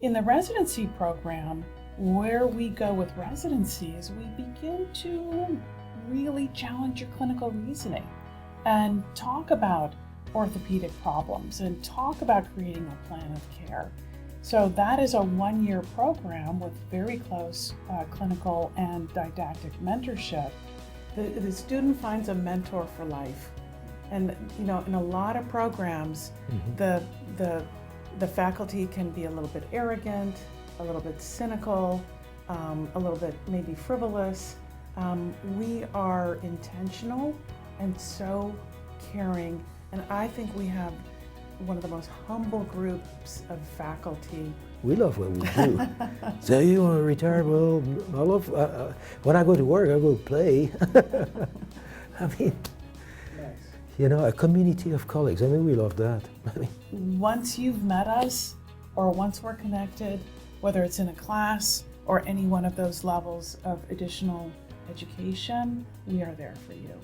In the residency program, where we go with residencies, we begin to really challenge your clinical reasoning and talk about orthopedic problems and talk about creating a plan of care. So that is a one-year program with very close clinical and didactic mentorship. The student finds a mentor for life. And in a lot of programs, the faculty can be a little bit arrogant, a little bit cynical, a little bit maybe frivolous. We are intentional and so caring, and I think we have one of the most humble groups of faculty. We love what we do. So you want to retire? Well, I love, when I go to work, I go play. I mean, a community of colleagues. I mean, we love that. Once you've met us, or once we're connected, whether it's in a class or any one of those levels of additional education, we are there for you.